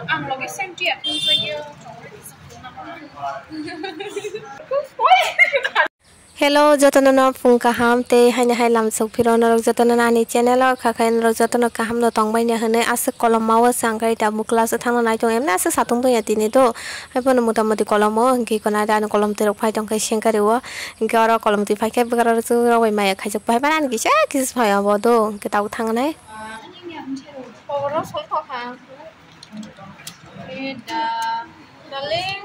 Ang lagi senti aku saja. Hello, jotono phung kaham te haina hai lam sok phiron rok jotono nani channel or khakhain rok jotono kaham no tongbai ne hene asuk kolom mawa sangkai da mukla sa thangna nai tong emna asuk satung bai atini do haibon motamoti kolomo hingki kona da kolom te rok phai tong kai sengkari wo hingki oro kolom ti phai kai bgar chu rok bai mai khaijak bai ban ki sa kis phai abo do ke tau thangnai Orang sok ha. Darling.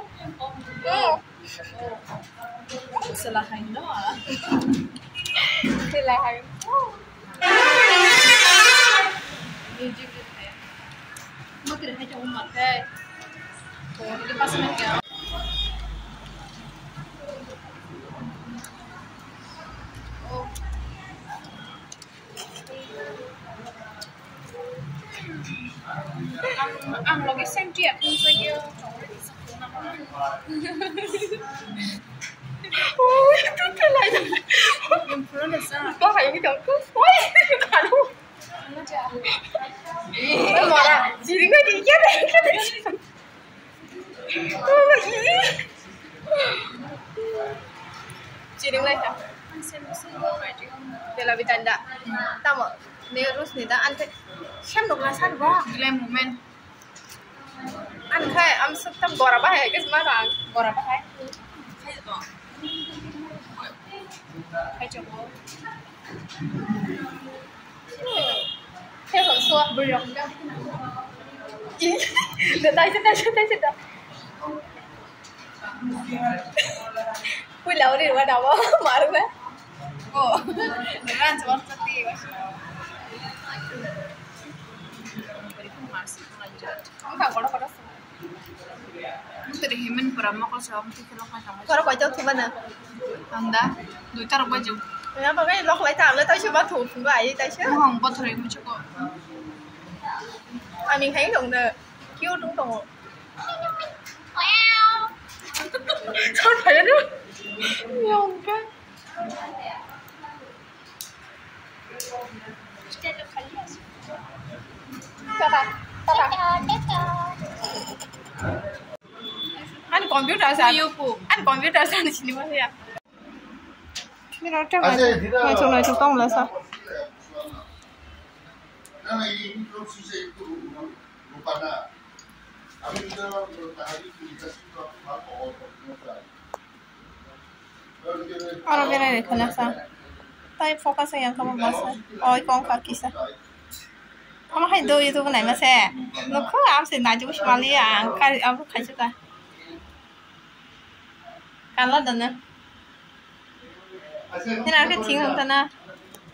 Selahain doa. Selahain. Ini juga ya. Mau kira aja umat deh. Tuh, ini pas ya. Oh. Ang lagi senti aku saja. Ôi, tôi lại rồi. Em vừa là sao? Có phải cái đầu cứ ôi, cả luôn. Em bảo là chị đừng có đi chết đấy, cái đấy. Chị đừng lên hả? Đây là bercanda. Tahu mau? Nih terus nih, dah antek. Xem được là sao đó? Lên moment. Anh khai am sắp tâm gora ba hai cái smart bang gora ba hai. Khai cho bố. Theo phần xua bự rộng đâu. Để tay chết đâu. Ui lâu đi qua đầu mở được đấy. Ồ, để ăn cho bớt tí quá. Kamu tak kalau pada semua. Dari Himen berapa kalau sama kita lo macam macam. Kalau baju tu mana? Anda, dua cara baju. Kenapa kan lo kelai tak? Lo tahu siapa tu? Tunggu aja, tahu siapa? Orang buat hari macam kau. Mình thấy đồng nè, kêu đúng đồng. Sao phải nữa? Nhông cái. Anh còn biết ra sao? Anh còn biết ra sao thì xin lỗi ạ. Biết nói trước này chụp tông là sao? Orang bilang ni kenapa? Tapi fokusnya yang kamu bahasa. Oh, ikon kaki sah. Kamu hay do YouTube này mà xe, nó cứ ám xin lại chú mà li à, cái ám cứ khai chút ta, cái lót đần nè, thế nào cái tiếng không ta nè,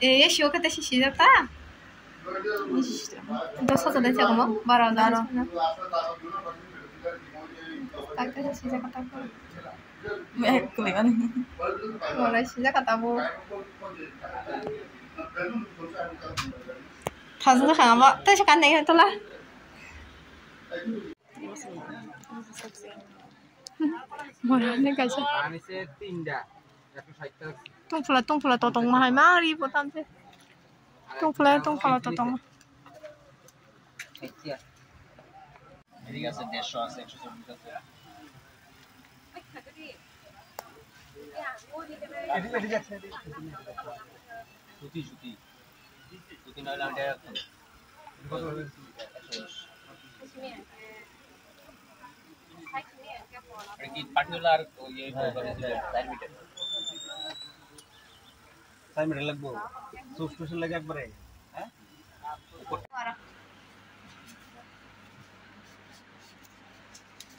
ê, show cái đấy xí được ta, đó sao tao đấy chứ không? Bảo rồi, cái đấy xí ra cái tao, mẹ cười anh, bảo rồi xí ra cái tao. Thật sự khả năng tôi sẽ cắn đánh tôi là một lần cái gì tung phula to tong mà hay mà đi bộ tam thế tung phula to tong Suti na lang direct. Particular ये time meter लगभग subscription लगे एक बार है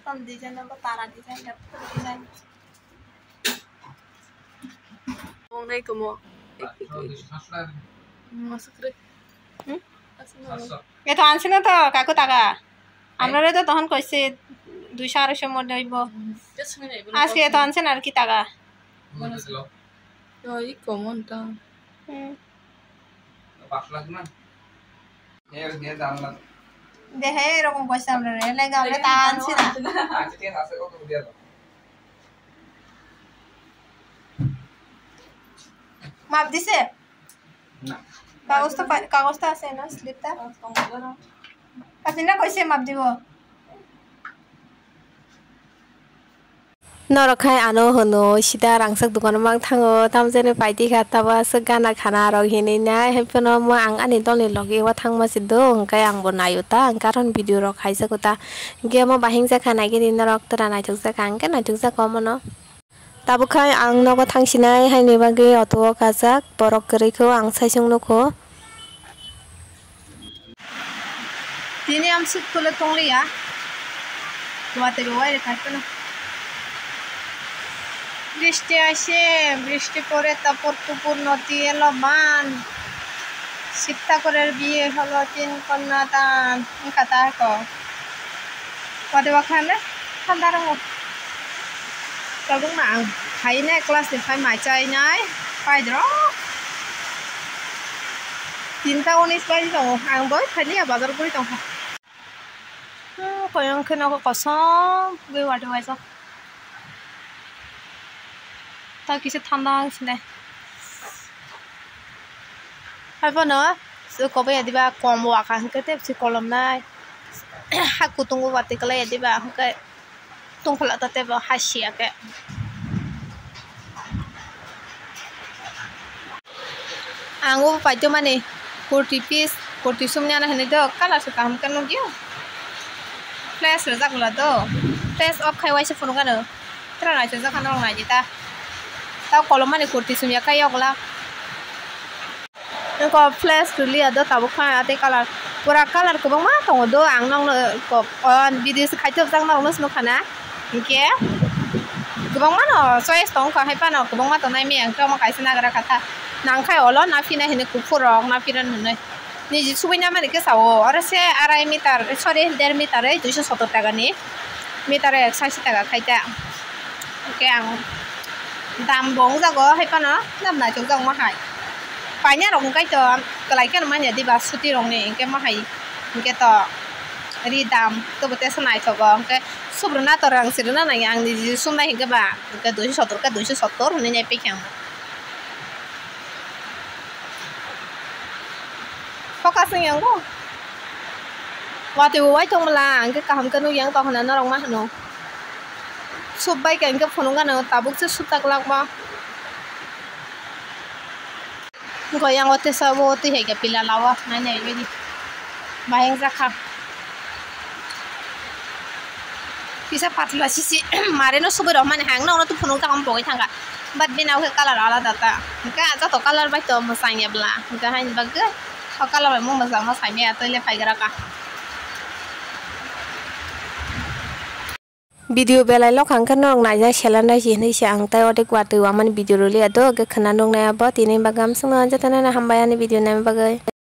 तम design number तारा design design mong đây của mo masuk deh itu ansin itu kaku taga আমরা তো তখন কইছে 200 মধ্যে হইব আজকে তো আনছেন আর কি টাকা ওই কমনটা 5 লাখ না এর নিয়ে দাম না দেখে এরকম পয়সা আমরা রে লাগে আমরা তা আনছি না আজকে ঠিক আছে কত দিয়া দাও মাপ দিছে না কাগজটা আছে না স্লিপটা আপনি না কইছে মাপ দিব নরখাই আনো হনো সিদা রাংসাক দোকান mang thango tamjene paiti khataba se gana khana rok hini na hepono mo ang ani dolni logi wa thangma sido hingkai ang bo nayo ta ang karon video rok khaisa kota ge mo bahing ja khana ge din rok tara nai thuksa kang ke nai thuksa ko mono tabukhai ang nogo thangsinai haini bagi auto kajak borok gori ko ang saisung noko dini am sik kule tongli ya wate go wai khaitna বৃষ্টি আসে বৃষ্টি পরে তারপর পুকুর নদী এলো মান শিব ঠাকুরের বিয়ে হলো 3 কন্যা দান কথা কদে ওখানে ঠান্ডা রঙ তখন না হাইনে ক্লাসনিफ्राय মাইচাই নাই পাইদ্র 3:19 বাজে দङ आं बै थालिया बाजार गरि दङ कयं खनोको कसम गय वाटे वाइसा ता किसे ठंडा आंसिने हाइबनो सो कबे यादिबा कम वाका हकते से कलम नाय हाकु तुंगु वाते कले यादिबा हके तुंखला तते बा हासिया के आंगो पाइतो माने 40 पीस 40 सुमने ना हने दो काला से काम कनो गियो फ्लैश रे जागला दो फ्लैश ऑफ खाइवाय से फोन गानो तरा ना से जाखान रंग नाय जिता tao kalau mana kurti sumya kayak lah, engkau flash dulu ada tabu kan ada color, pura color kau bang mah tunggu do, ang nong kau on video sekali tu jang nong nus nuk kana, oke, kau bang mana, choice tong kau hepa nong kau bang mah tong naik miang kau mau kasih negara kata, nang kai olon nafi nah ini kupurong nafi ran mana, ni subuhnya mana ke sawo, orang se arai meter, sorry 1.5 meter 270 টাকা nih, meter 180 টাকা kaita, oke ang দাম বং জাগো হাইপানো দাম না চক জং মাহাই পাইনা রং কাইতো কলাই কেন মানে দিবা সুতি রং নে ইনকে মাহাই ইনকে তো রি দাম তো বতে সনাই থগো ইনকে সুব্রনা তো রং সিরনা না আং নি সুমনাই ইনকে বা ইনকে 270 কা 270 হনে নাই পেখাং focus yang go wati wai tong mala ইনকে কাহাম কনো yang তো হনা না রং মা হনো subai kan ke phone kan tabuk se sutak lak ma goyang ote sabo ote he ke pila lawa na ne gedi maheng zakha pisa patla sisi mare no subai ro mane hang no tu phone ta kam bogai thanga bat binau ke color ala data ka ja to color bai to masang ya bla ka hain bag ka color bai mo masang ma sai me atole phai gara ka video belai lok hangkan nong naja shelana jini si angtai odek watu aman video ruli ado ke kena nong na abo tini bagam semua jatana na hambayani video nama bagai